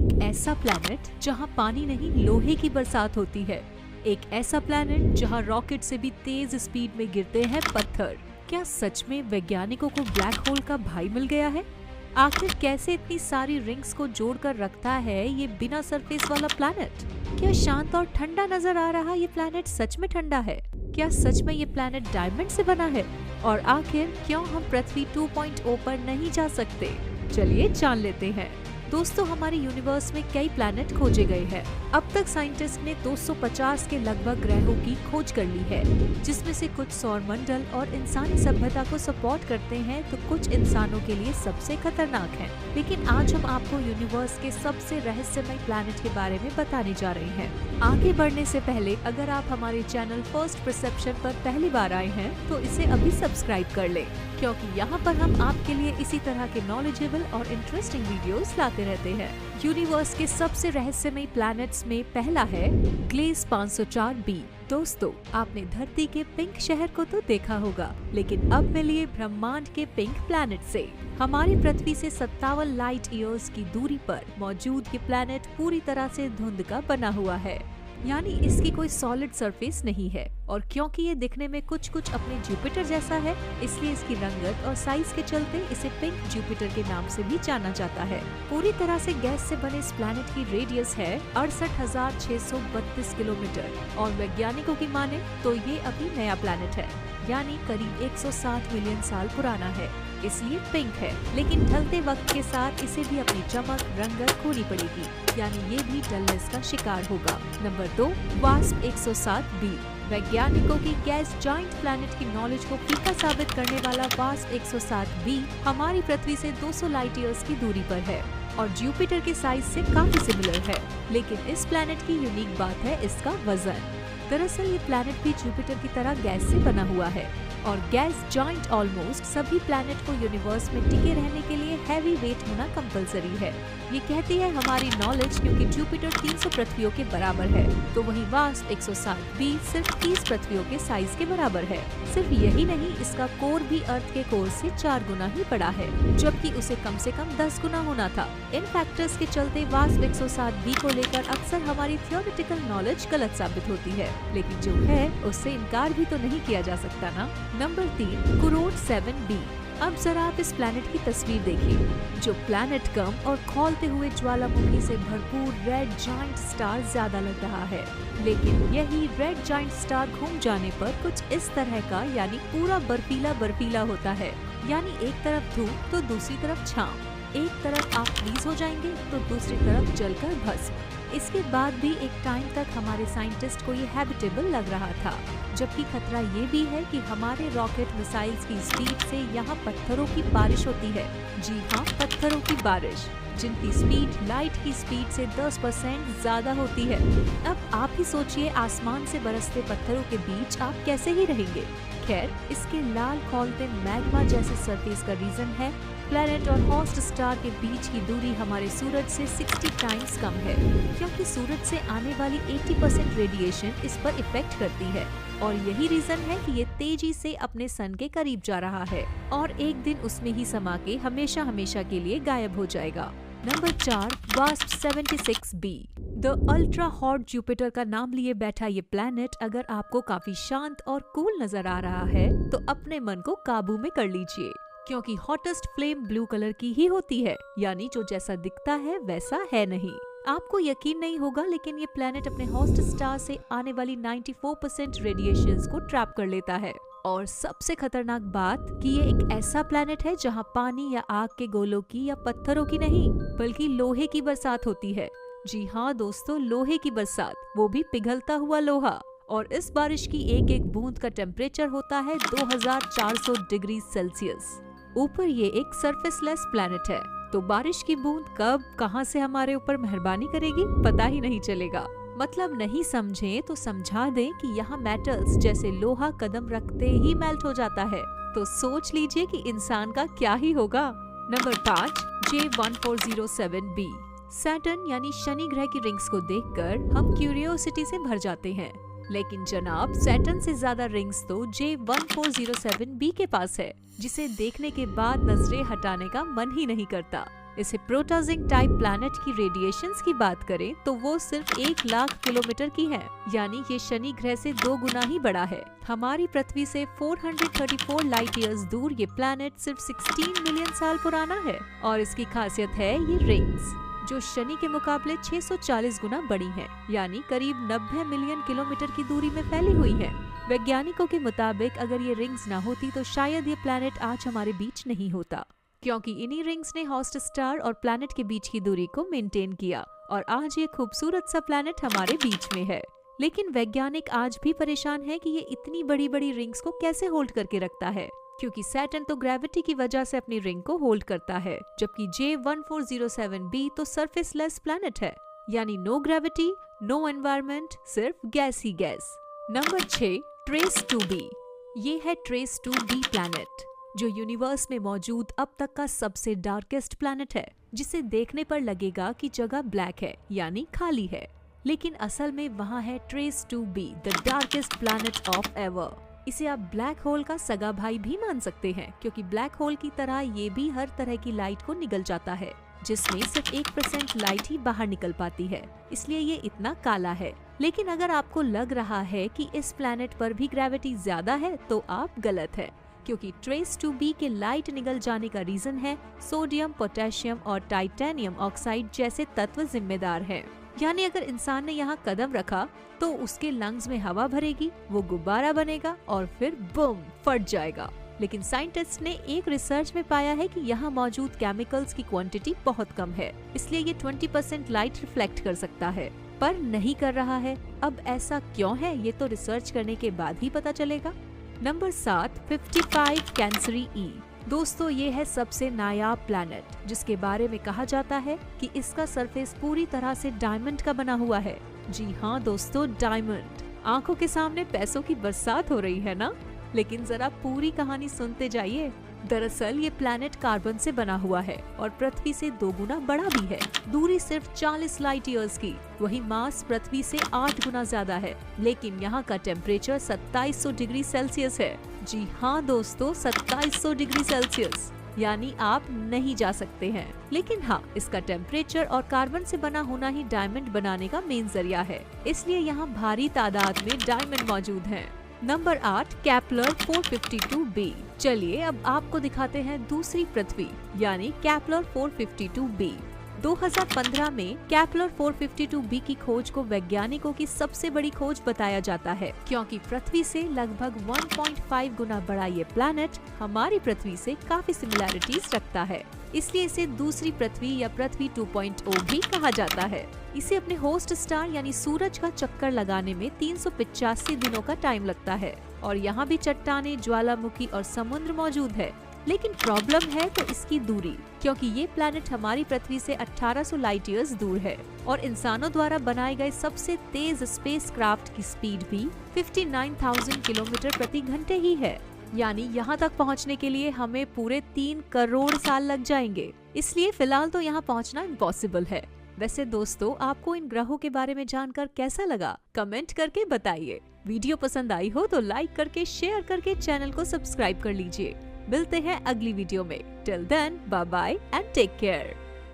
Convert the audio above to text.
एक ऐसा प्लैनेट जहां पानी नहीं लोहे की बरसात होती है। एक ऐसा प्लैनेट जहां रॉकेट से भी तेज स्पीड में गिरते हैं पत्थर। क्या सच में वैज्ञानिकों को ब्लैक होल का भाई मिल गया है? आखिर कैसे इतनी सारी रिंग्स को जोड़कर रखता है ये बिना सरफेस वाला प्लैनेट? क्या शांत और ठंडा नजर आ रहा ये प्लैनेट सच में ठंडा है? क्या सच में ये प्लैनेट डायमंड से बना है? और आखिर क्यों हम पृथ्वी 2.0 पर नहीं जा सकते? चलिए जान लेते हैं। दोस्तों, हमारे यूनिवर्स में कई प्लैनेट खोजे गए हैं। अब तक साइंटिस्ट ने 250 के लगभग ग्रहों की खोज कर ली है, जिसमें से कुछ सौरमंडल और इंसानी सभ्यता को सपोर्ट करते हैं तो कुछ इंसानों के लिए सबसे खतरनाक हैं। लेकिन आज हम आपको यूनिवर्स के सबसे रहस्यमय प्लैनेट के बारे में बताने जा रहे हैं। आगे बढ़ने से पहले अगर आप हमारे चैनल फर्स्ट परसेप्शन पर पहली बार आए हैं तो इसे अभी सब्सक्राइब कर लें, क्योंकि यहाँ पर हम आपके लिए इसी तरह के नॉलेजेबल और इंटरेस्टिंग वीडियोस लाते रहते हैं। यूनिवर्स के सबसे रहस्यमय प्लैनेट्स में पहला है ग्लेस 504b। दोस्तों, आपने धरती के पिंक शहर को तो देखा होगा, लेकिन अब मिलिए ब्रह्मांड के पिंक प्लैनेट से। हमारी पृथ्वी से 57 लाइट ईयर्स की दूरी पर मौजूद ये प्लैनेट पूरी तरह से धुंध का बना हुआ है, यानी इसकी कोई सॉलिड सरफेस नहीं है। और क्योंकि ये दिखने में कुछ अपने जुपिटर जैसा है, इसलिए इसकी रंगत और साइज के चलते इसे पिंक जुपिटर के नाम से भी जाना जाता है। पूरी तरह से गैस से बने इस प्लैनेट की रेडियस है 68,632 किलोमीटर और वैज्ञानिकों की माने तो ये अभी नया प्लैनेट है, यानी करीब 160 मिलियन साल पुराना है, इसलिए पिंक है। लेकिन ढलते वक्त के साथ इसे भी अपनी चमक रंगत खोनी पड़ेगी, यानी ये भी डलनेस का शिकार होगा। Number 2, wasp 107b। वैज्ञानिकों की गैस जाइंट प्लैनेट की नॉलेज को फीका साबित करने वाला वास्प 107b हमारी पृथ्वी से 200 लाइट ईयर्स की दूरी पर है और जुपिटर के साइज से काफी सिमिलर है। लेकिन इस प्लैनेट की यूनिक बात है इसका वजन। दरअसल ये प्लैनेट भी जुपिटर की तरह गैस से बना हुआ है और गैस जाइंट ऑलमोस्ट सभी प्लैनेट को यूनिवर्स में टिके रहने के लिए हैवी वेट होना कंपलसरी है। ये कहती है हमारी नॉलेज, क्योंकि जुपिटर 300 पृथ्वियों के बराबर है, तो वहीं वास्प 107b सिर्फ 30 पृथ्वियों के साइज के बराबर है। सिर्फ यही नहीं, इसका कोर भी अर्थ के कोर से 4 गुना ही बड़ा है, जबकि उसे कम से कम 10 गुना होना था। इन फैक्टर्स के चलते वास्प 107b को लेकर अक्सर हमारी थियोरेटिकल नॉलेज गलत साबित होती है, लेकिन जो है उससे इनकार भी तो नहीं किया जा सकता ना। Number 3, कुरोड 7b। अब जरा आप इस प्लैनेट की तस्वीर देखिए, जो प्लैनेट कम और खौलते हुए ज्वालामुखी से भरपूर रेड जाइंट स्टार ज्यादा लग रहा है। लेकिन यही रेड जाइंट स्टार घूम जाने पर कुछ इस तरह का, यानी पूरा बर्फीला होता है। यानी एक तरफ धूप तो दूसरी तरफ छांव, एक तरफ आप फ्रीज हो जाएंगे तो दूसरी तरफ जलकर भस्म। इसके बाद भी एक टाइम तक हमारे साइंटिस्ट को ये हैबिटेबल लग रहा था, जबकि खतरा ये भी है कि हमारे रॉकेट मिसाइल्स की स्पीड से यहाँ पत्थरों की बारिश होती है। जी हाँ, पत्थरों की बारिश, जिनकी स्पीड लाइट की स्पीड से 10% ज्यादा होती है। अब आप ही सोचिए, आसमान से बरसते पत्थरों के बीच आप कैसे ही रहेंगे। खैर, इसके लाल खौलते मैग्मा जैसे सरफेस का रीजन है प्लैनेट और हॉस्ट स्टार के बीच की दूरी हमारे सूरज से 60 टाइम्स कम है, क्योंकि सूरज से आने वाली 80% रेडिएशन इस पर इफेक्ट करती है और यही रीजन है कि ये तेजी से अपने सन के करीब जा रहा है और एक दिन उसमें ही समा के हमेशा के लिए गायब हो जाएगा। Number 4, wasp 76b। The ultra hot Jupiter का नाम लिए बैठा ये प्लैनेट अगर आपको काफी शांत और कूल नजर आ रहा है तो अपने मन को काबू में कर लीजिए, क्योंकि हॉटेस्ट फ्लेम ब्लू कलर की ही होती है, यानी जो जैसा दिखता है वैसा है नहीं। आपको यकीन नहीं होगा, लेकिन ये प्लैनेट अपने हॉस्ट स्टार से आने वाली 94% रेडिएशंस को ट्रैप कर लेता है। और सबसे खतरनाक बात कि ये एक ऐसा प्लैनेट है जहाँ पानी या आग के गोलों की या पत्थरों की नहीं, बल्कि लोहे की बरसात होती है। जी हाँ दोस्तों, लोहे की बरसात, वो भी पिघलता हुआ लोहा। और इस बारिश की एक बूंद का टेम्परेचर होता है 2400 डिग्री सेल्सियस। ऊपर ये एक सरफेसलेस प्लैनेट है, तो बारिश की बूंद कब कहां से हमारे ऊपर मेहरबानी करेगी पता ही नहीं चलेगा। मतलब नहीं समझे तो समझा दें कि यहाँ मेटल्स जैसे लोहा कदम रखते ही मेल्ट हो जाता है, तो सोच लीजिए कि इंसान का क्या ही होगा। Number 5, J1407b। सैटर्न यानी शनि ग्रह की रिंग्स को देखकर हम क्यूरियोसिटी से भर जाते हैं, लेकिन जनाब सैटर्न से ज्यादा रिंग्स तो J1407b के पास है, जिसे देखने के बाद नजरें हटाने का मन ही नहीं करता। इसे प्रोटाजिंग टाइप प्लैनेट की रेडिएशंस की बात करें तो वो सिर्फ 1 लाख किलोमीटर की है, यानी ये शनि ग्रह से 2 गुना ही बड़ा है। हमारी पृथ्वी से 434 लाइट ईयर्स दूर ये प्लैनेट सिर्फ 16 मिलियन साल पुराना है और इसकी खासियत है ये रिंग्स, जो शनि के मुकाबले 640 गुना बड़ी हैं, यानी करीब 90 मिलियन किलोमीटर की दूरी में फैली हुई है। वैज्ञानिकों के मुताबिक अगर ये रिंग्स ना होती तो शायद ये प्लैनेट आज हमारे बीच नहीं होता, क्योंकि इन्हीं रिंग्स ने हॉस्ट स्टार और प्लैनेट के बीच की दूरी को मेंटेन किया और आज ये खूबसूरत सा प्लैनेट हमारे बीच में है। लेकिन वैज्ञानिक आज भी परेशान है कि ये इतनी बड़ी बड़ी रिंग्स को कैसे होल्ड करके रखता है, क्योंकि सैटर्न तो ग्रेविटी की वजह से अपनी रिंग को होल्ड करता है, जबकि J1407b तो सरफेसलेस प्लैनेट है, यानी नो ग्रेविटी, नो एनवायरनमेंट, सिर्फ गैस ही गैस। Number 6, trace 2b। ये है ट्रेस 2b प्लैनेट, जो यूनिवर्स में मौजूद अब तक का सबसे डार्केस्ट प्लैनेट है, जिसे देखने पर लगेगा कि जगह ब्लैक है यानी खाली है, लेकिन असल में वहाँ है trace 2b, the darkest planet of ever. इसे आप ब्लैक होल का सगा भाई भी मान सकते हैं, क्योंकि ब्लैक होल की तरह ये भी हर तरह की लाइट को निगल जाता है, जिसमें सिर्फ 1% लाइट ही बाहर निकल पाती है, इसलिए ये इतना काला है। लेकिन अगर आपको लग रहा है कि इस प्लैनेट पर भी ग्रेविटी ज्यादा है तो आप गलत है, क्योंकि ट्रेस 2b के लाइट निगल जाने का रीजन है सोडियम, पोटेशियम और टाइटेनियम ऑक्साइड जैसे तत्व जिम्मेदार हैं। यानी अगर इंसान ने यहाँ कदम रखा तो उसके लंग्स में हवा भरेगी, वो गुब्बारा बनेगा और फिर बूम फट जाएगा। लेकिन साइंटिस्ट ने एक रिसर्च में पाया है कि यहाँ मौजूद केमिकल्स की क्वांटिटी बहुत कम है, इसलिए ये 20% लाइट रिफ्लेक्ट कर सकता है, पर नहीं कर रहा है। अब ऐसा क्यों है ये तो रिसर्च करने के बाद ही पता चलेगा। नंबर 7, 55 कैंसरी ई। दोस्तों ये है सबसे नायाब प्लैनेट, जिसके बारे में कहा जाता है कि इसका सरफेस पूरी तरह से डायमंड का बना हुआ है। जी हाँ दोस्तों, डायमंड। आंखों के सामने पैसों की बरसात हो रही है ना, लेकिन जरा पूरी कहानी सुनते जाइए। दरअसल ये प्लैनेट कार्बन से बना हुआ है और पृथ्वी से 2 गुना बड़ा भी है। दूरी सिर्फ 40 लाइट ईयर्स की, वही मास पृथ्वी से 8 गुना ज्यादा है, लेकिन यहाँ का टेम्परेचर 2700 डिग्री सेल्सियस है। जी हाँ दोस्तों, 2700 डिग्री सेल्सियस, यानी आप नहीं जा सकते हैं। लेकिन हाँ, इसका टेम्परेचर और कार्बन से बना होना ही डायमंड बनाने का मेन जरिया है, इसलिए यहाँ भारी तादाद में डायमंड मौजूद हैं। Number 8, Kepler 452b। चलिए अब आपको दिखाते हैं दूसरी पृथ्वी, यानी केपलर 452b। 2015 में केपलर 452b की खोज को वैज्ञानिकों की सबसे बड़ी खोज बताया जाता है, क्योंकि पृथ्वी से लगभग 1.5 गुना बड़ा ये प्लैनेट हमारी पृथ्वी से काफी सिमिलैरिटीज रखता है, इसलिए इसे दूसरी पृथ्वी या पृथ्वी 2.0 भी कहा जाता है। इसे अपने होस्ट स्टार यानी सूरज का चक्कर लगाने में 385 दिनों का टाइम लगता है और यहाँ भी चट्टानें, ज्वालामुखी और समुद्र मौजूद है। लेकिन प्रॉब्लम है तो इसकी दूरी, क्योंकि ये प्लैनेट हमारी पृथ्वी से 1800 लाइट ईयर्स दूर है और इंसानों द्वारा बनाए गए सबसे तेज स्पेसक्राफ्ट की स्पीड भी 59,000 किलोमीटर प्रति घंटे ही है, यानी यहाँ तक पहुँचने के लिए हमें पूरे 3 करोड़ साल लग जाएंगे। इसलिए फिलहाल तो यहाँ पहुँचना इम्पॉसिबल है। वैसे दोस्तों, आपको इन ग्रहों के बारे में जानकर कैसा लगा, कमेंट करके बताइए। वीडियो पसंद आई हो तो लाइक करके, शेयर करके चैनल को सब्सक्राइब कर लीजिए। मिलते हैं अगली वीडियो में। Till then, bye bye and take care.